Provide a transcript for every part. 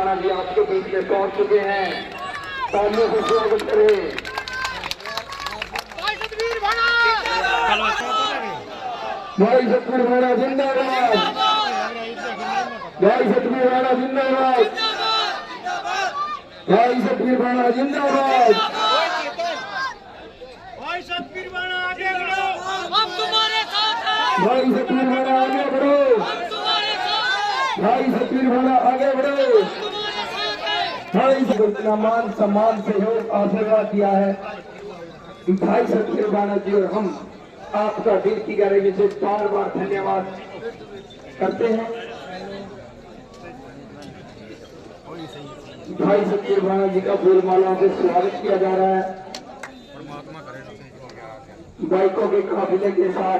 राणा जी आपके बीच में पहुंच चुके हैं। तालियों से स्वागत करें। भाई सतवीर राणा जिंदाबाद, भाई सतवीर राणा जिंदाबाद, भाई सतवीर राणा जिंदाबाद, भाई सतवीर राणा आगे बढ़ो, हम तुम्हारे साथ हैं। भाई सतवीर राणा आगे बढ़ो, हम तुम्हारे साथ हैं। भाई सतवीर राणा आगे बढ़ो। तुम्हारे साथ हैं। भाई से इतना मान सम्मान सहयोग आशीर्वाद दिया है कि भाई सतवीर राणा जी और हम आपका दिल की गहराई से बार बार धन्यवाद करते हैं। भाई सतवीर राणा जी का फूल मालाओं से स्वागत किया जा रहा है। बाइकों के काफिले के साथ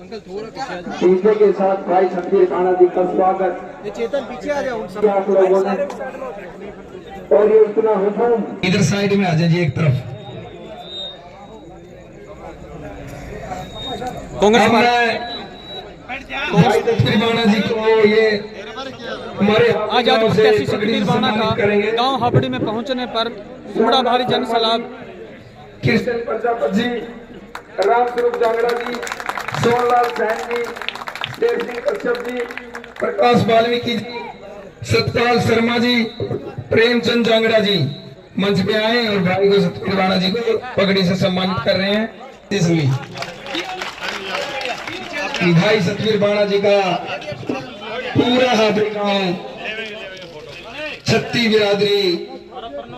डीजे के साथ भाई सतवीर राणा जी का स्वागत। चेतन पीछे आ जाओ आप लोगों ने और ये इतना हुजूम इधर साइड में आ जाइए एक तरफ। कांग्रेस भाई सतवीर राणा जी को ये हमारे आज प्रत्याशी सतवीर राणा का गांव हाबड़ी में पहुंचने पर बड़ा भारी जन सैलाब। कृष्ण प्रजापति जी, रामस्वरूप जांगड़ा जी, सोनलाल सैन जी, देव सिंह कश्यप जी, प्रकाश वाल्मीकि जी, सतपाल शर्मा जी, प्रेमचंद जांगड़ा जी मंच पे आए और भाई को सतवीर राणा जी को पगड़ी से सम्मानित कर रहे हैं। इसलिए भाई सतवीर राणा जी का पूरा हाबड़ी गांव छत्ती बिरादरी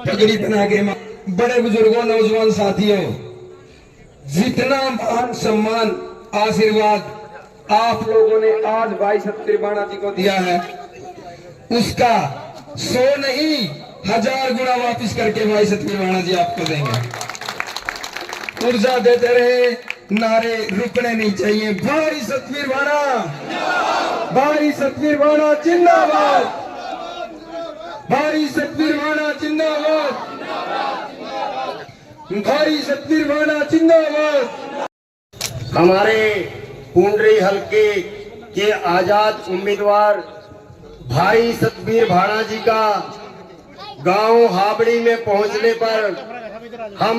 पगड़ी बना के, बड़े बुजुर्गों नौजवान साथियों, जितना मान सम्मान आशीर्वाद आप लोगों ने आज भाई सतवीर राणा जी को दिया है उसका 100 नहीं 1000 गुना वापस करके भाई सतवीर राणा जी आपको देंगे। ऊर्जा देते रहे, नारे रुकने नहीं चाहिए। भाई सतवीर राणा, भाई सतवीर राणा जिंदाबाद, भाई सतवीर राणा जिंदाबाद, भाई सतवीर राणा जिंदाबाद। हमारे कुंडरी हलके के आजाद उम्मीदवार भाई सतवीर राणा जी का गांव हाबड़ी में पहुंचने पर हम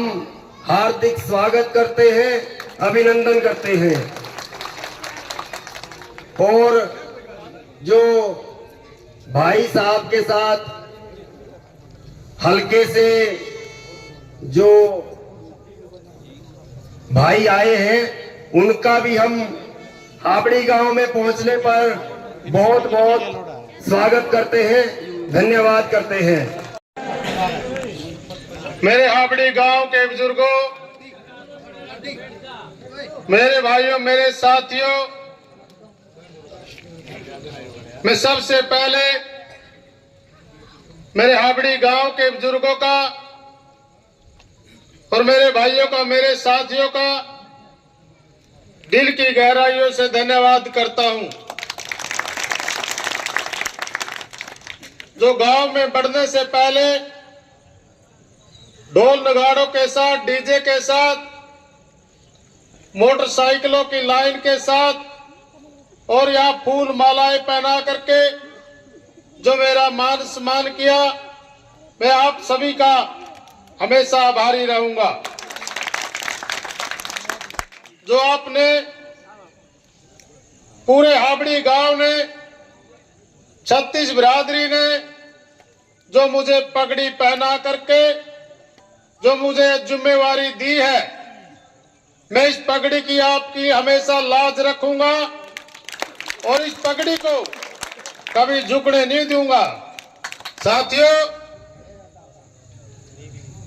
हार्दिक स्वागत करते हैं, अभिनंदन करते हैं। और जो भाई साहब के साथ हलके से जो भाई आए हैं उनका भी हम हाबड़ी गांव में पहुंचने पर बहुत बहुत स्वागत करते हैं, धन्यवाद करते हैं। मेरे हाबड़ी गांव के बुजुर्गों, मेरे भाइयों, मेरे साथियों, मैं सबसे पहले मेरे हाबड़ी गांव के बुजुर्गों का और मेरे भाइयों का, मेरे साथियों का दिल की गहराइयों से धन्यवाद करता हूं। जो गांव में बढ़ने से पहले ढोल नगाड़ों के साथ, डीजे के साथ, मोटरसाइकिलों की लाइन के साथ और यहाँ फूल मालाएं पहना करके जो मेरा मान सम्मान किया, मैं आप सभी का हमेशा आभारी रहूंगा। जो आपने पूरे हाबड़ी गांव ने, 36 बिरादरी ने जो मुझे पगड़ी पहना करके जो मुझे जिम्मेवारी दी है, मैं इस पगड़ी की आपकी हमेशा लाज रखूंगा और इस पगड़ी को कभी झुकने नहीं दूंगा। साथियों,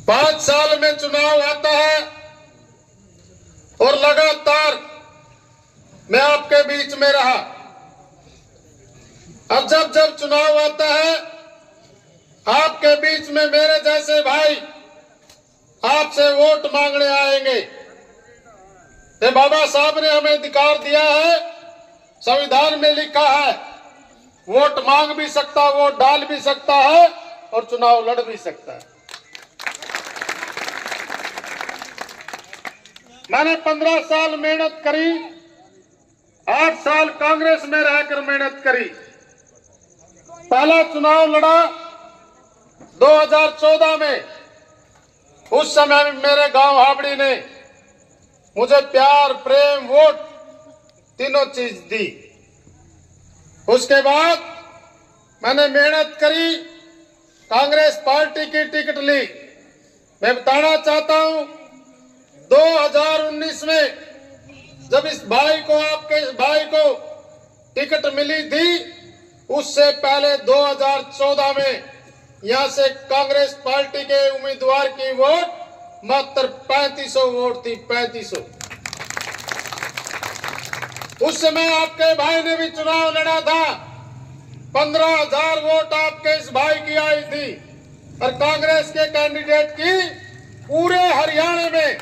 5 साल में चुनाव आता है और लगातार मैं आपके बीच में रहा। अब जब जब चुनाव आता है आपके बीच में मेरे जैसे भाई आपसे वोट मांगने आएंगे। ये बाबा साहब ने हमें अधिकार दिया है, संविधान में लिखा है, वोट मांग भी सकता, वोट डाल भी सकता है और चुनाव लड़ भी सकता है। मैंने 15 साल मेहनत करी, 8 साल कांग्रेस में रहकर मेहनत करी पहला चुनाव लड़ा 2014 में। उस समय मेरे गांव हाबड़ी ने मुझे प्यार, प्रेम, वोट तीनों चीज दी। उसके बाद मैंने मेहनत करी, कांग्रेस पार्टी की टिकट ली। मैं बताना चाहता हूं 2019 में जब इस भाई को, आपके भाई को टिकट मिली थी, उससे पहले 2014 में यहां से कांग्रेस पार्टी के उम्मीदवार की वोट मात्र 3500 वोट थी, 3500। उस समय आपके भाई ने भी चुनाव लड़ा था, 15,000 वोट आपके इस भाई की आई थी। और कांग्रेस के कैंडिडेट की पूरे हरियाणा में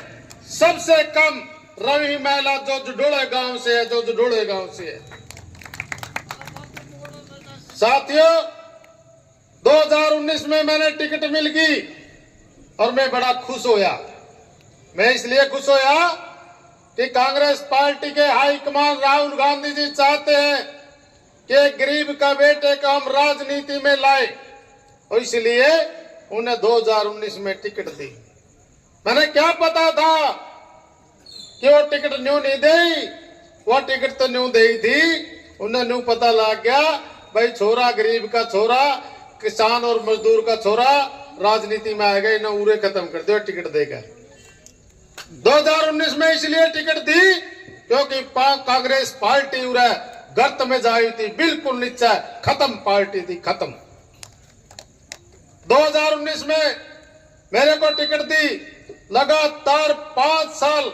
सबसे कम रवि महिला जो जुडोड़े गांव से है, जो जुडोड़े गांव से है। साथियों 2019 में मैंने टिकट मिल गई और मैं बड़ा खुश होया। मैं इसलिए खुश होया कि कांग्रेस पार्टी के हाईकमान राहुल गांधी जी चाहते हैं कि गरीब का बेटे को हम राजनीति में लाए, और इसलिए उन्हें 2019 में टिकट दी। मैंने क्या पता था कि वो टिकट न्यू नहीं दे, वो टिकट तो न्यू दे थी। उन्हें न्यू पता लग गया भाई छोरा, गरीब का छोरा, किसान और मजदूर का छोरा राजनीति में आएगा, इन्हें उरे खत्म कर दो, टिकट देगा। 2019 में इसलिए टिकट दी क्योंकि कांग्रेस पार्टी उरे गर्त में जाई थी, बिल्कुल नीचे खत्म पार्टी थी, खत्म। 2019 में मेरे को टिकट दी, लगातार 5 साल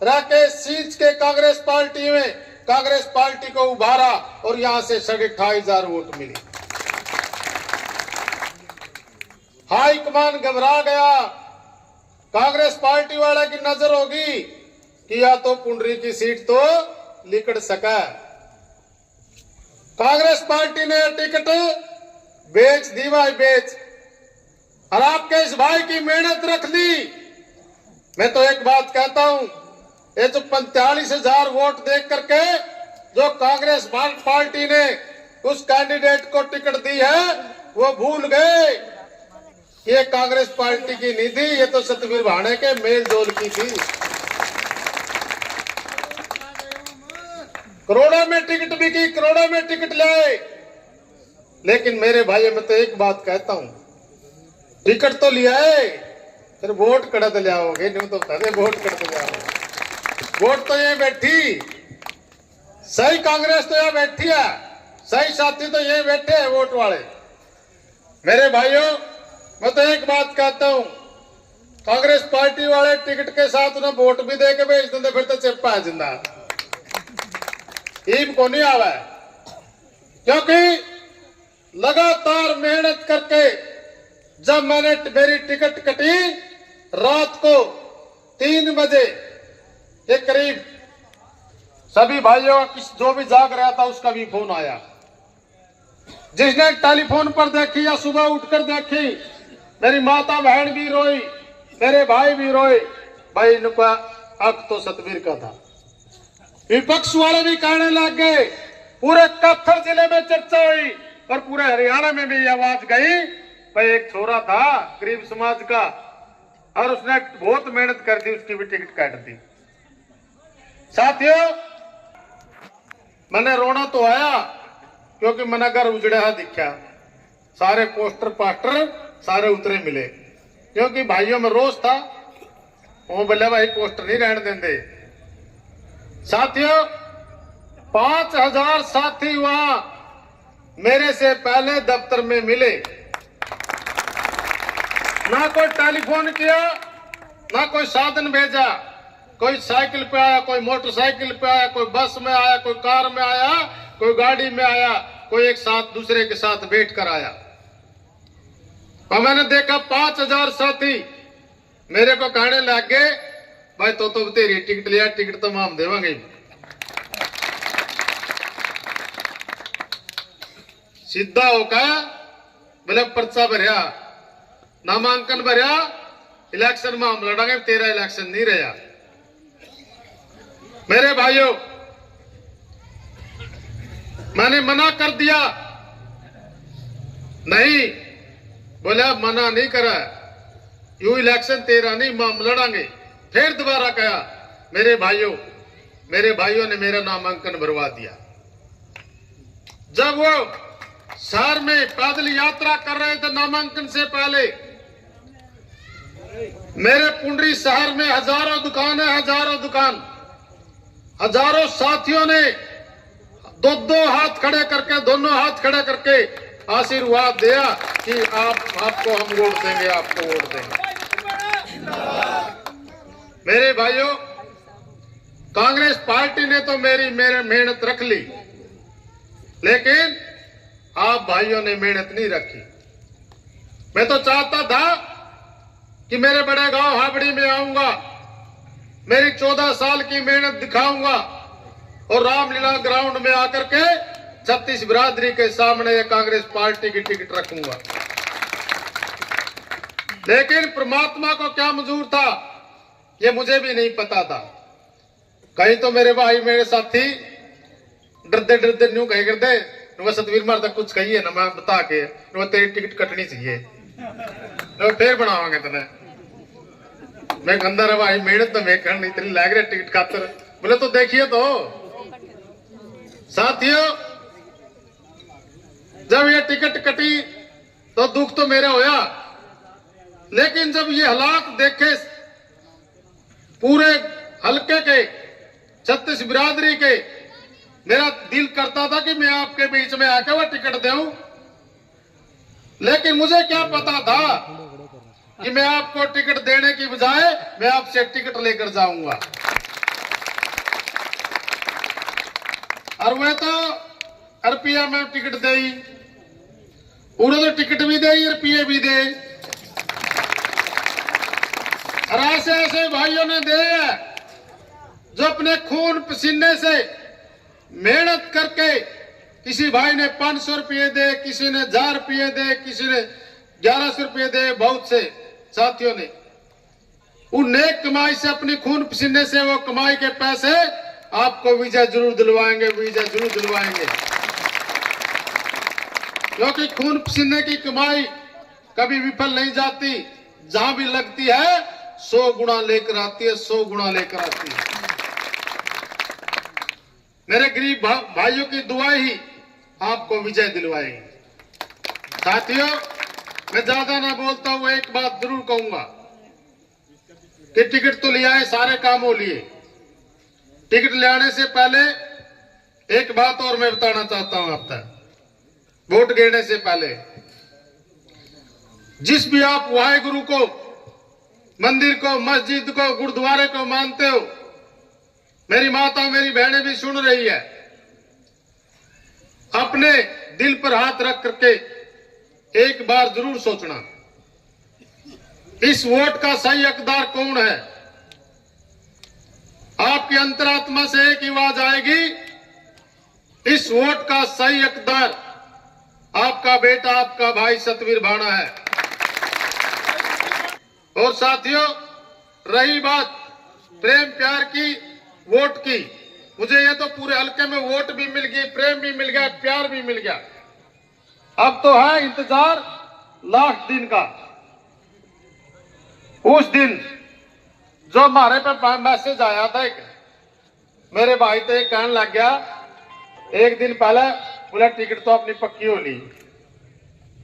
रह के सींच के कांग्रेस पार्टी में कांग्रेस पार्टी को उभारा और यहां से 28,000 वोट मिली। हाईकमान घबरा गया, कांग्रेस पार्टी वाले की नजर होगी कि या तो पुंडरी की सीट तो लिकड़ सका। कांग्रेस पार्टी ने टिकट बेच दी, भाई बेच, और आपके इस भाई की मेहनत रख दी। मैं तो एक बात कहता हूं, ये जो 45,000 वोट देख करके जो कांग्रेस पार्टी ने उस कैंडिडेट को टिकट दी है, वो भूल गए ये कांग्रेस पार्टी की नहीं थी, ये तो सतवीर भाणे के मेल जोल की थी। करोड़ों में टिकट बिकी, करोड़ों में टिकट लाए। लेकिन मेरे भाई मैं तो एक बात कहता हूं, टिकट तो लिया है, फिर वोट कड़त ले आओगे, नहीं तो बता दे वोट कड़त ले आओगे। वोट तो ये बैठी, सही कांग्रेस तो यहाँ बैठी है, सही साथी तो ये बैठे हैं वोट वाले। मेरे भाइयों मैं तो एक बात कहता हूं, कांग्रेस पार्टी वाले टिकट के साथ उन्हें वोट भी दे के भेज देंगे, फिर तो चिप्पा है जिंदा, ईब को नहीं आवा है। क्योंकि लगातार मेहनत करके जब मैंने मेरी टिकट कटी, रात को 3 बजे के करीब सभी भाइयों जो भी जाग रहा था उसका भी फोन आया। जिसने टेलीफोन पर देखी या सुबह उठकर देखी, मेरी माता बहन भी रोई, मेरे भाई भी रोए। भाई इनका हक तो सतवीर का था। विपक्ष वाले भी कहने लग गए, पूरे कत्थर जिले में चर्चा हुई और पूरे हरियाणा में भी आवाज गई, भाई एक छोरा था गरीब समाज का और उसने बहुत मेहनत कर दी, उसकी भी टिकट काट दी। साथियों मैंने रोना तो आया क्योंकि मैंने घर उजड़ा दिखा, सारे पोस्टर पास्टर सारे उतरे मिले, क्योंकि भाइयों में रोष था। वो बोले भाई पोस्टर नहीं रहने देंगे। साथियों 5,000 साथी वहां मेरे से पहले दफ्तर में मिले, ना कोई टेलीफोन किया, ना कोई साधन भेजा, कोई साइकिल पे आया, कोई मोटरसाइकिल पे आया, कोई बस में आया, कोई कार में आया, कोई गाड़ी में आया, कोई एक साथ दूसरे के साथ बैठ कर आया। और मैंने देखा 5,000 साथी मेरे को कहने लग गए, भाई तो तेरी टिकट लिया, टिकट तो हम देवांगे। सीधा होकर बोले पर्चा भरिया, नामांकन भरिया, इलेक्शन में हम लड़ांगे, तेरा इलेक्शन नहीं रहा। मेरे भाइयों मैंने मना कर दिया नहीं बोला, मना नहीं करा, यू इलेक्शन तेरा नहीं, हम लड़ांगे। फिर दोबारा कहा, मेरे भाइयों ने मेरा नामांकन भरवा दिया। जब वो शहर में पैदल यात्रा कर रहे थे नामांकन से पहले, मेरे पुंडरी शहर में हजारों दुकान है, हजारों साथियों ने दो हाथ खड़े करके, दोनों हाथ खड़े करके आशीर्वाद दिया कि आपको हम वोट देंगे, आपको वोट देंगे। मेरे भाइयों, कांग्रेस पार्टी ने तो मेरी मेहनत रख ली, लेकिन आप भाइयों ने मेहनत नहीं रखी। मैं तो चाहता था कि मेरे बड़े गांव हाबड़ी में आऊंगा, मेरी 14 साल की मेहनत दिखाऊंगा और रामलीला ग्राउंड में आकर के 36 बिरादरी के सामने ये कांग्रेस पार्टी की टिकट रखूंगा। लेकिन परमात्मा को क्या मंजूर था, ये मुझे भी नहीं पता था। कहीं तो मेरे भाई, मेरे साथी डरते डरते न्यू कहे करते, वो सतवीर मार तक कुछ कही है ना, मैं बता के वो तेरी टिकट कटनी चाहिए, तो फिर बनावांगे तने। मैं अंदर है भाई, मेहनत तो मैं करनी, तेरी लग रही टिकट खातर। बोले तो देखिए तो साथियों, जब ये टिकट कटी तो दुख तो मेरा होया, लेकिन जब ये हालात देखे पूरे हल्के के 36 बिरादरी के, मेरा दिल करता था कि मैं आपके बीच में आकर वह टिकट दूं। लेकिन मुझे क्या पता था कि मैं आपको टिकट देने की बजाय मैं आपसे टिकट लेकर जाऊंगा। और वह तो रुपया में टिकट दे, उन्होंने तो टिकट भी दे, रुपये भी दे, और ऐसे ऐसे भाइयों ने दे जो अपने खून पसीने से मेहनत करके, किसी भाई ने 500 रुपये दे, किसी ने 1000 रुपये दे, किसी ने 1100 रुपये दे। बहुत से साथियों ने उन नेक कमाई से, अपनी खून पसीने से वो कमाई के पैसे आपको विजय जरूर दिलवाएंगे, विजय जरूर दिलवाएंगे। क्योंकि खून पसीने की कमाई कभी विफल नहीं जाती, जहां भी लगती है 100 गुना लेकर आती है, 100 गुना लेकर आती है। मेरे गरीब भाइयों की दुआ ही आपको विजय दिलवाएगी। साथियों, मैं ज्यादा ना बोलता हूं, एक बात जरूर कहूंगा कि टिकट तो लिया है, सारे काम हो लिए। टिकट ले आने से पहले एक बात और मैं बताना चाहता हूं आप तक। वोट गिरने से पहले जिस भी आप वाहेगुरु को, मंदिर को, मस्जिद को, गुरुद्वारे को मानते हो, मेरी माता, मेरी बहनें भी सुन रही है, अपने दिल पर हाथ रख करके एक बार जरूर सोचना, इस वोट का सही हकदार कौन है। आपकी अंतरात्मा से एक आवाज आएगी, इस वोट का सही हकदार आपका बेटा, आपका भाई सतवीर भाना है। और साथियों, रही बात प्रेम प्यार की, वोट की, मुझे ये तो पूरे हल्के में वोट भी मिल गई, प्रेम भी मिल गया, प्यार भी मिल गया। अब तो है इंतजार लास्ट दिन का, उस दिन जो हमारे पे मैसेज आया था, एक मेरे भाई तो एक कहने लग गया एक दिन पहले, बोला टिकट तो अपनी पक्की हो ली।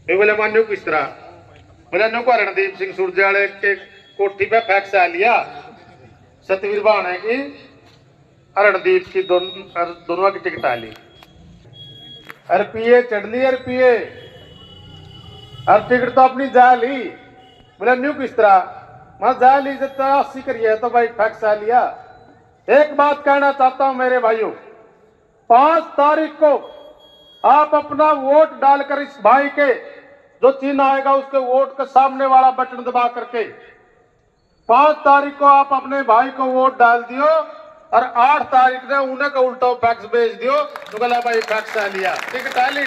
बोले मान्यो किस तरह? बोले नो को रणदीप सिंह सुरजाले के कोठी पे फैक्स आ लिया, सतवीर भाने की रणदीप की दोनों की टिकट आ ली, रुपये चढ़ लिए, रुपये और टिकट तो अपनी जा ली। बोले न्यू किस तरह? मैं जा ली, जब 80 करिए तो भाई फैक्स आ लिया। एक बात कहना चाहता हूं मेरे भाइयों, 5 तारीख को आप अपना वोट डालकर इस भाई के जो चिन्ह आएगा उसके वोट के सामने वाला बटन दबा करके 5 तारीख को आप अपने भाई को वोट डाल दियो, और 8 तारीख ने उन्हें का उल्टा फैक्स भेज दियो, तो बोला भाई फैक्स आ लिया, टिकट आ ली।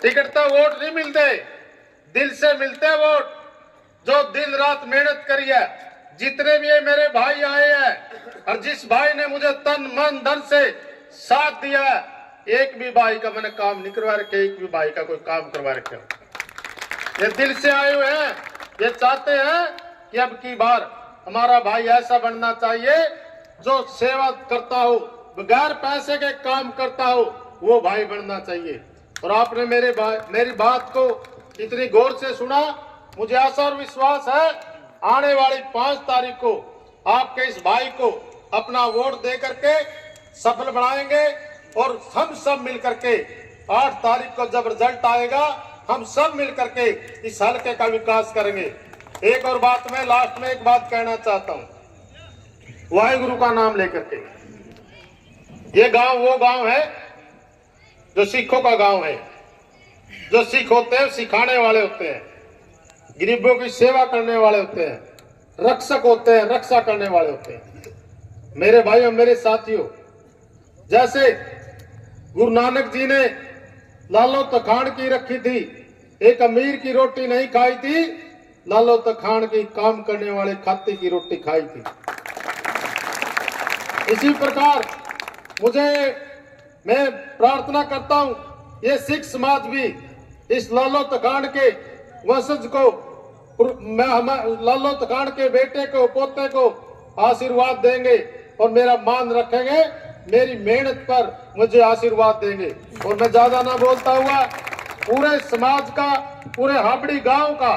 टिकट तो वोट नहीं मिलते, दिल से मिलते वोट, जो दिन रात मेहनत करी है। जितने भी ये मेरे भाई आए हैं और जिस भाई ने मुझे तन मन धन से साथ दिया है, एक भी भाई का मैंने काम नहीं करवा रखे, एक भी भाई का कोई काम करवा रखे। ये दिल से आए हुए हैं, ये चाहते हैं कि अब की बार हमारा भाई ऐसा बनना चाहिए जो सेवा करता हो, बगैर पैसे के काम करता हो, वो भाई बनना चाहिए। और आपने मेरी बात को इतनी गौर से सुना, मुझे आशा और विश्वास है आने वाली 5 तारीख को आपके इस भाई को अपना वोट दे करके सफल बनाएंगे और हम सब मिल करके 8 तारीख को जब रिजल्ट आएगा हम सब मिल करके इस हल्के का विकास करेंगे। एक और बात मैं लास्ट में एक बात कहना चाहता हूं, वाहेगुरु का नाम लेकर के। ये गांव वो गांव है जो सिखों का गांव है। जो सिख होते हैं सिखाने वाले होते हैं, गरीबों की सेवा करने वाले होते हैं, रक्षक होते हैं, रक्षा करने वाले होते हैं। मेरे भाइयों, मेरे साथियों, जैसे गुरु नानक जी ने लालो तखान की रखी थी, एक अमीर की रोटी नहीं खाई थी, लालो तखान की काम करने वाले खाते की रोटी खाई थी। इसी प्रकार मैं प्रार्थना करता हूं, ये सिख समाज भी इस लालो तखान के वंशज को, लालो तखान के बेटे को, पोते को आशीर्वाद देंगे और मेरा मान रखेंगे, मेरी मेहनत पर मुझे आशीर्वाद देंगे। और मैं ज्यादा ना बोलता हुआ पूरे समाज का, पूरे हाबड़ी गांव का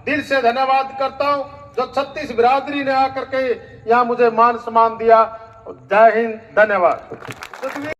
दिल से धन्यवाद करता हूं, जो 36 बिरादरी ने आकर के यहाँ मुझे मान सम्मान दिया। जय हिंद, धन्यवाद।